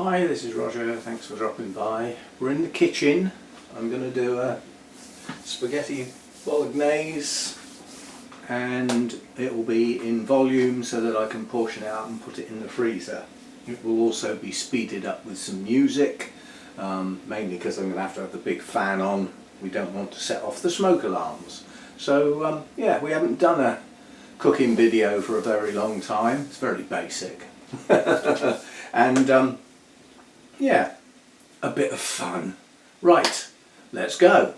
Hi, this is Roger, thanks for dropping by. We're in the kitchen. I'm going to do a spaghetti bolognese and it will be in volume so that I can portion it out and put it in the freezer. It will also be speeded up with some music, mainly because I'm going to have the big fan on. We don't want to set off the smoke alarms. So yeah, we haven't done a cooking video for a very long time. It's very basic. And yeah, a bit of fun. Right, let's go.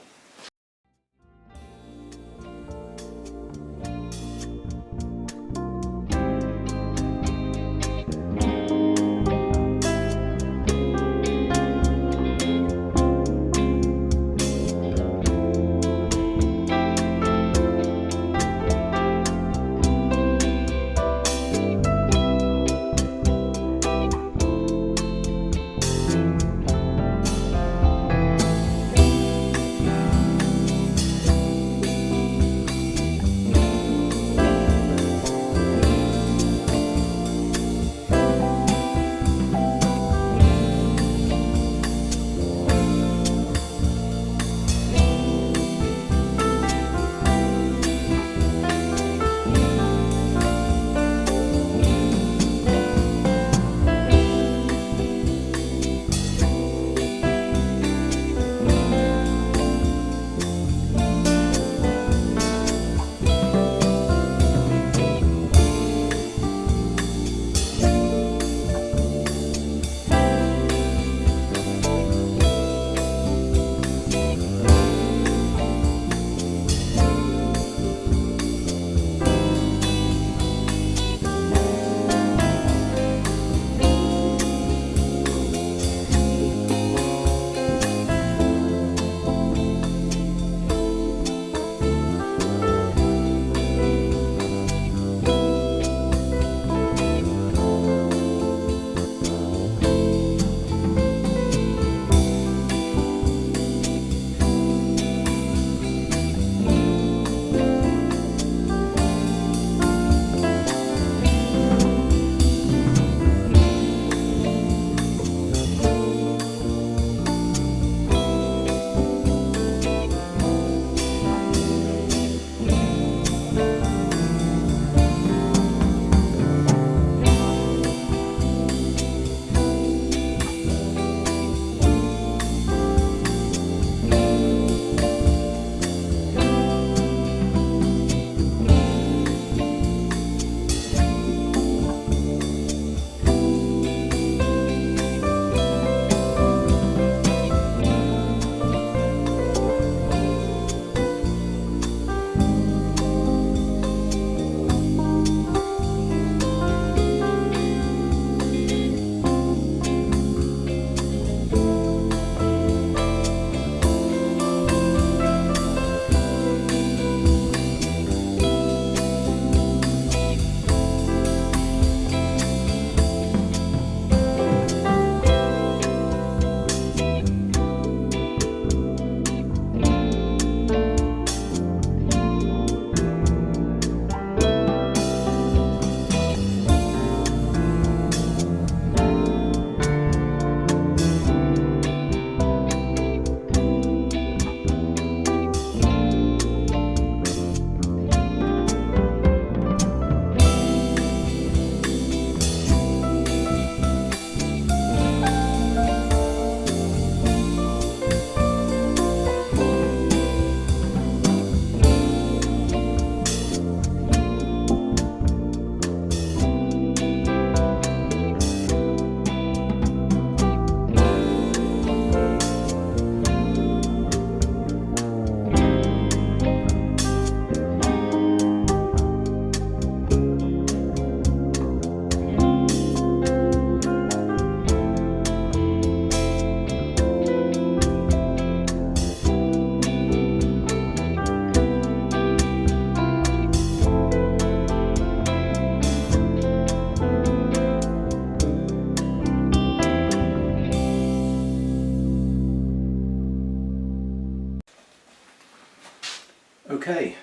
Okay,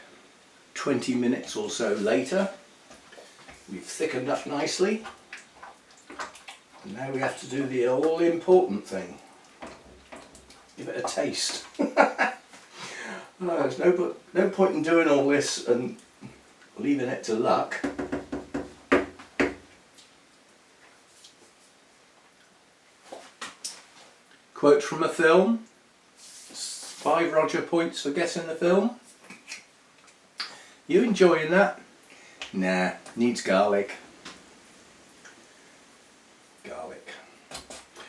20 minutes or so later, we've thickened up nicely. Now we have to do the all important thing. Give it a taste. There's no point in doing all this and leaving it to luck. Quote from a film. 5 Roger points for guessing the film. You enjoying that? Nah, needs garlic. Garlic.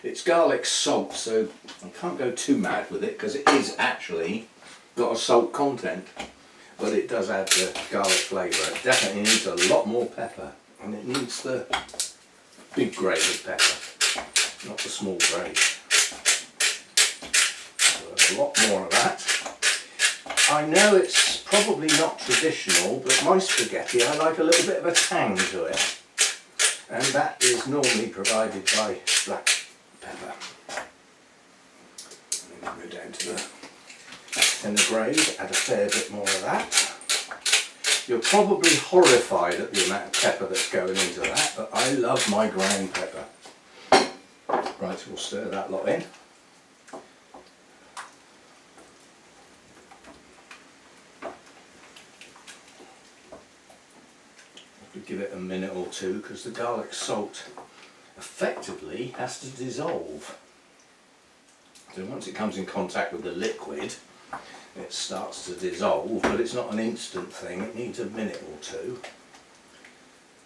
It's garlic salt, so I can't go too mad with it because it is actually got a salt content, but it does add the garlic flavour. It definitely needs a lot more pepper, and it needs the big grade of pepper, not the small grade. So a lot more of that. I know it's probably not traditional, but my spaghetti, I like a little bit of a tang to it, and that is normally provided by black pepper. And then go down to the thinner grade, add a fair bit more of that. You're probably horrified at the amount of pepper that's going into that, but I love my ground pepper. Right, we'll stir that lot in. Give it a minute or two because the garlic salt effectively has to dissolve. So once it comes in contact with the liquid, it starts to dissolve, but it's not an instant thing, it needs a minute or two.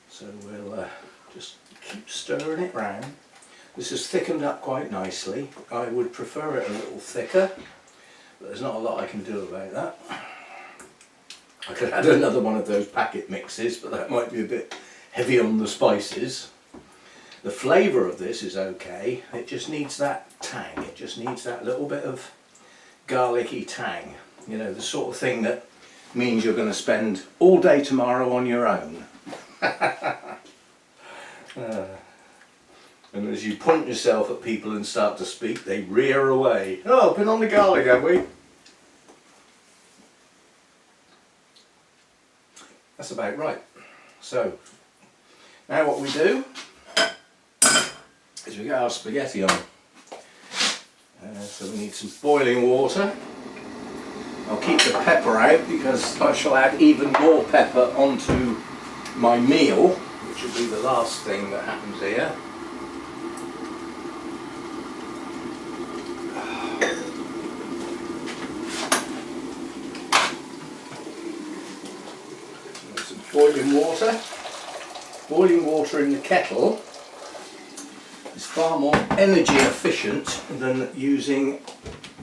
So we'll just keep stirring it round. This has thickened up quite nicely. I would prefer it a little thicker, but there's not a lot I can do about that. I could add another one of those packet mixes, but that might be a bit heavy on the spices. The flavour of this is okay, it just needs that tang, it just needs that little bit of garlicky tang. You know, the sort of thing that means you're going to spend all day tomorrow on your own. And as you point yourself at people and start to speak, they rear away. Oh, been on the garlic, have we? That's about right. So, now what we do is we get our spaghetti on. So we need some boiling water. I'll keep the pepper out because I shall add even more pepper onto my meal, which will be the last thing that happens here. Boiling water. Boiling water in the kettle is far more energy efficient than using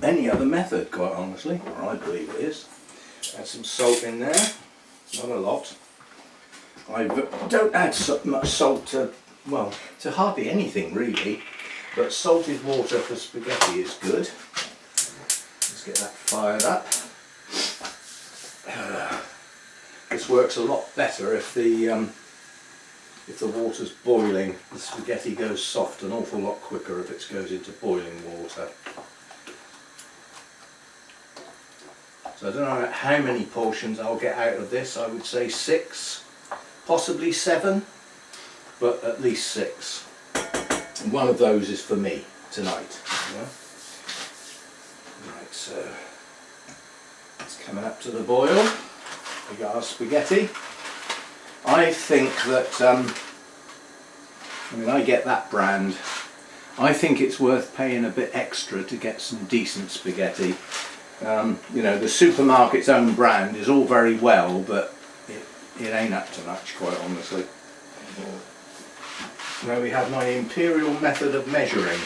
any other method, quite honestly, or I believe it is. Add some salt in there, not a lot. I don't add so much salt to, well, to hardly anything really, but salted water for spaghetti is good. Let's get that fired up. This works a lot better if the water's boiling. The spaghetti goes soft an awful lot quicker if it goes into boiling water. So I don't know how many portions I'll get out of this. I would say 6, possibly 7, but at least 6. And one of those is for me tonight. Yeah? Right, so it's coming up to the boil. We got our spaghetti. I think that, I mean, I get that brand. I think it's worth paying a bit extra to get some decent spaghetti. You know, the supermarket's own brand is all very well, but it ain't up to much, quite honestly. Now we have my imperial method of measuring,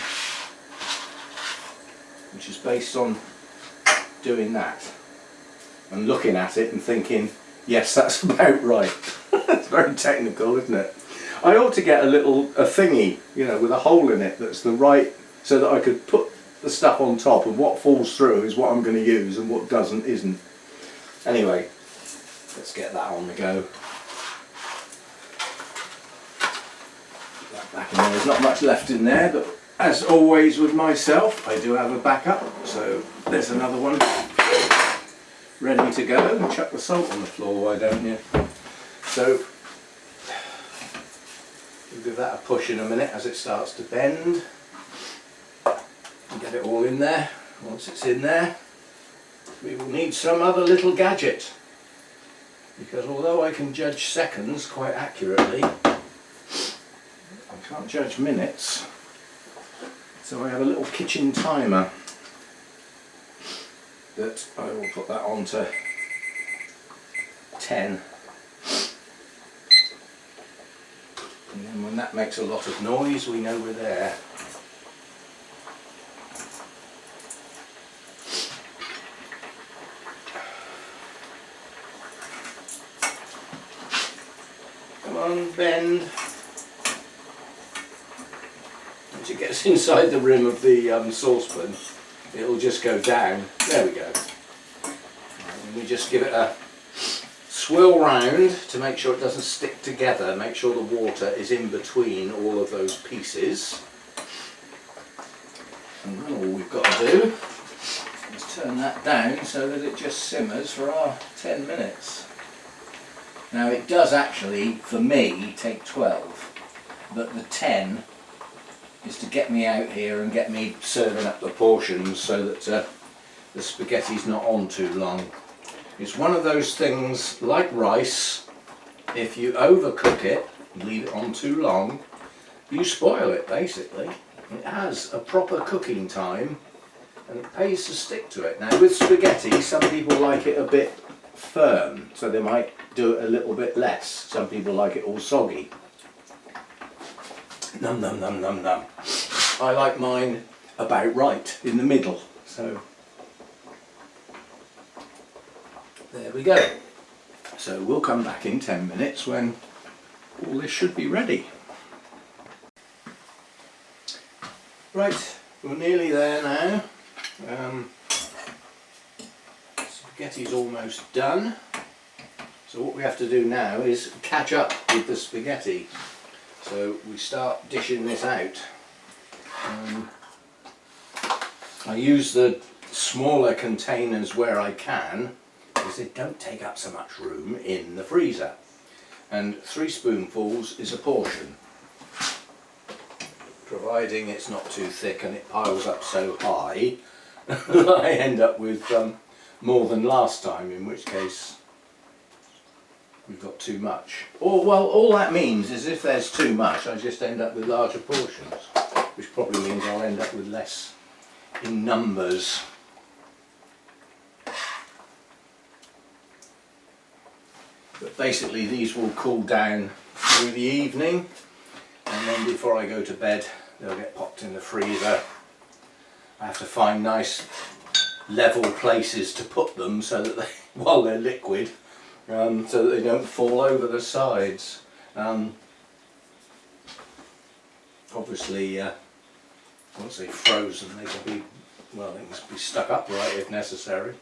which is based on doing that. And looking at it and thinking, yes, that's about right. It's very technical, isn't it? I ought to get a thingy, you know, with a hole in it that's the right, so that I could put the stuff on top and what falls through is what I'm going to use and what doesn't isn't. Anyway, let's get that on the go. Put that back in there. There's not much left in there, but as always with myself, I do have a backup, so there's another one ready to go. And chuck the salt on the floor, why don't you? So We'll give that a push in a minute as it starts to bend. And get it all in there. Once it's in there, we will need some other little gadget. Because although I can judge seconds quite accurately, I can't judge minutes. So I have a little kitchen timer that I will put that on to 10. And then when that makes a lot of noise, we know we're there. Come on, bend. Once it gets inside the rim of the saucepan, it'll just go down. There we go. And we just give it a swirl round to make sure it doesn't stick together. Make sure the water is in between all of those pieces. And then all we've got to do is turn that down so that it just simmers for our 10 minutes. Now it does actually, for me, take 12, but the 10 is to get me out here and get me serving up the portions so that the spaghetti's not on too long. It's one of those things like rice, if you overcook it, leave it on too long, you spoil it basically. It has a proper cooking time and it pays to stick to it. Now with spaghetti, some people like it a bit firm, so they might do it a little bit less. Some people like it all soggy. Num num num num num. I like mine about right, in the middle. So there we go. So we'll come back in 10 minutes when all this should be ready. Right, we're nearly there now. Spaghetti's almost done. So what we have to do now is catch up with the spaghetti. So we start dishing this out. I use the smaller containers where I can because they don't take up so much room in the freezer. And 3 spoonfuls is a portion, providing it's not too thick and it piles up so high that I end up with more than last time, in which case we've got too much. Or, well, all that means is if there's too much, I just end up with larger portions, which probably means I'll end up with less in numbers. But basically these will cool down through the evening, and then before I go to bed they'll get popped in the freezer. I have to find nice level places to put them so that they, while they're liquid, so that they don't fall over the sides. Obviously once they're frozen they can be, well, they can be stuck upright if necessary.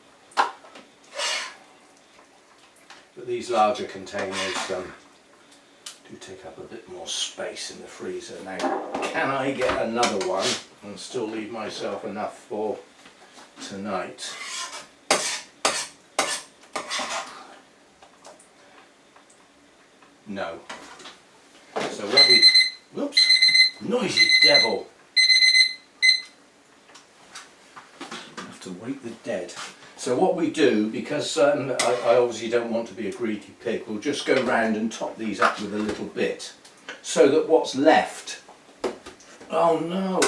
But these larger containers do take up a bit more space in the freezer. Now, can I get another one and still leave myself enough for tonight? No. So what we, whoops, noisy devil. I have to wake the dead. So what we do, because I obviously don't want to be a greedy pig, we'll just go round and top these up with a little bit, so that what's left, oh no,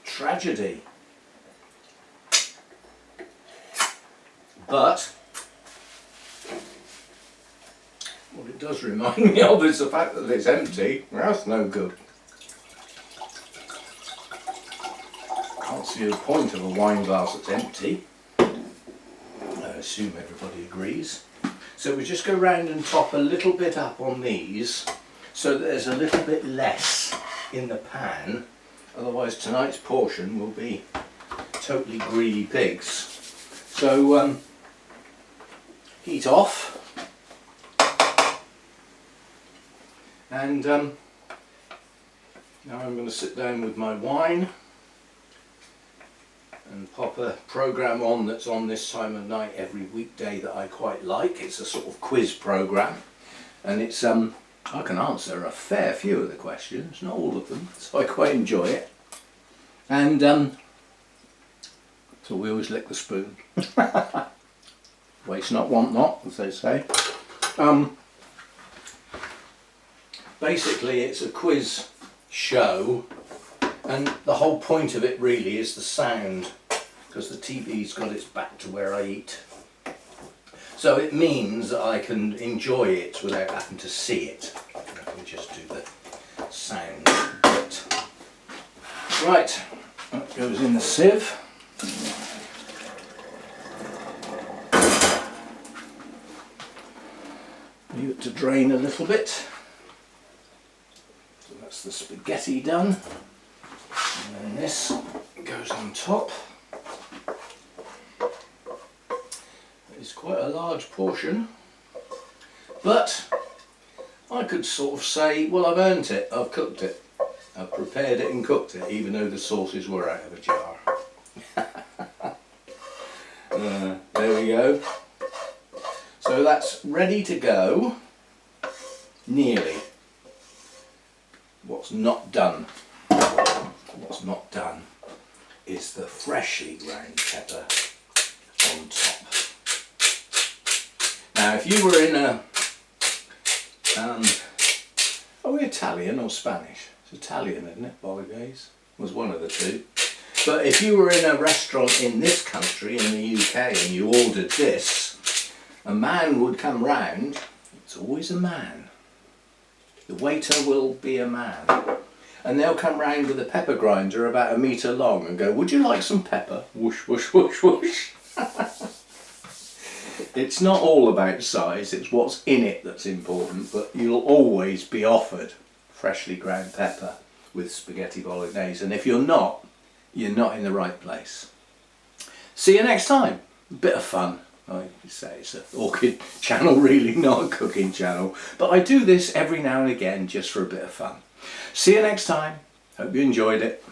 tragedy. But what it does remind me of is the fact that it's empty. That's no good. Can't see the point of a wine glass that's empty. I assume everybody agrees. So we just go round and top a little bit up on these so that there's a little bit less in the pan, otherwise tonight's portion will be totally greedy pigs. So heat off, and now I'm going to sit down with my wine and pop a programme on that's on this time of night every weekday that I quite like. It's a sort of quiz programme, and it's I can answer a fair few of the questions, not all of them, so I quite enjoy it. And so we always lick the spoon. Waste not, want not, as they say. Basically it's a quiz show, and the whole point of it really is the sound, because the TV's got its back to where I eat. So it means that I can enjoy it without having to see it. I can just do the sound bit. Right, that goes in the sieve. Leave it to drain a little bit. So that's the spaghetti done. And then this goes on top. It's quite a large portion, but I could sort of say, well, I've earned it, I've cooked it, I've prepared it and cooked it, even though the sauces were out of a jar. There we go. So that's ready to go, nearly. What's not done is the freshly ground pepper on top. Now if you were in a, are we Italian or Spanish? It's Italian, isn't it? Bolognese was one of the two. But if you were in a restaurant in this country, in the UK, and you ordered this, a man would come round. It's always a man. The waiter will be a man. And they'll come round with a pepper grinder about 1 metre long and go, would you like some pepper? Whoosh, whoosh, whoosh, whoosh. It's not all about size, it's what's in it that's important, but you'll always be offered freshly ground pepper with spaghetti bolognese, and if you're not in the right place. See you next time. A bit of fun. I say it's an orchid channel really, not a cooking channel, but I do this every now and again just for a bit of fun. See you next time. Hope you enjoyed it.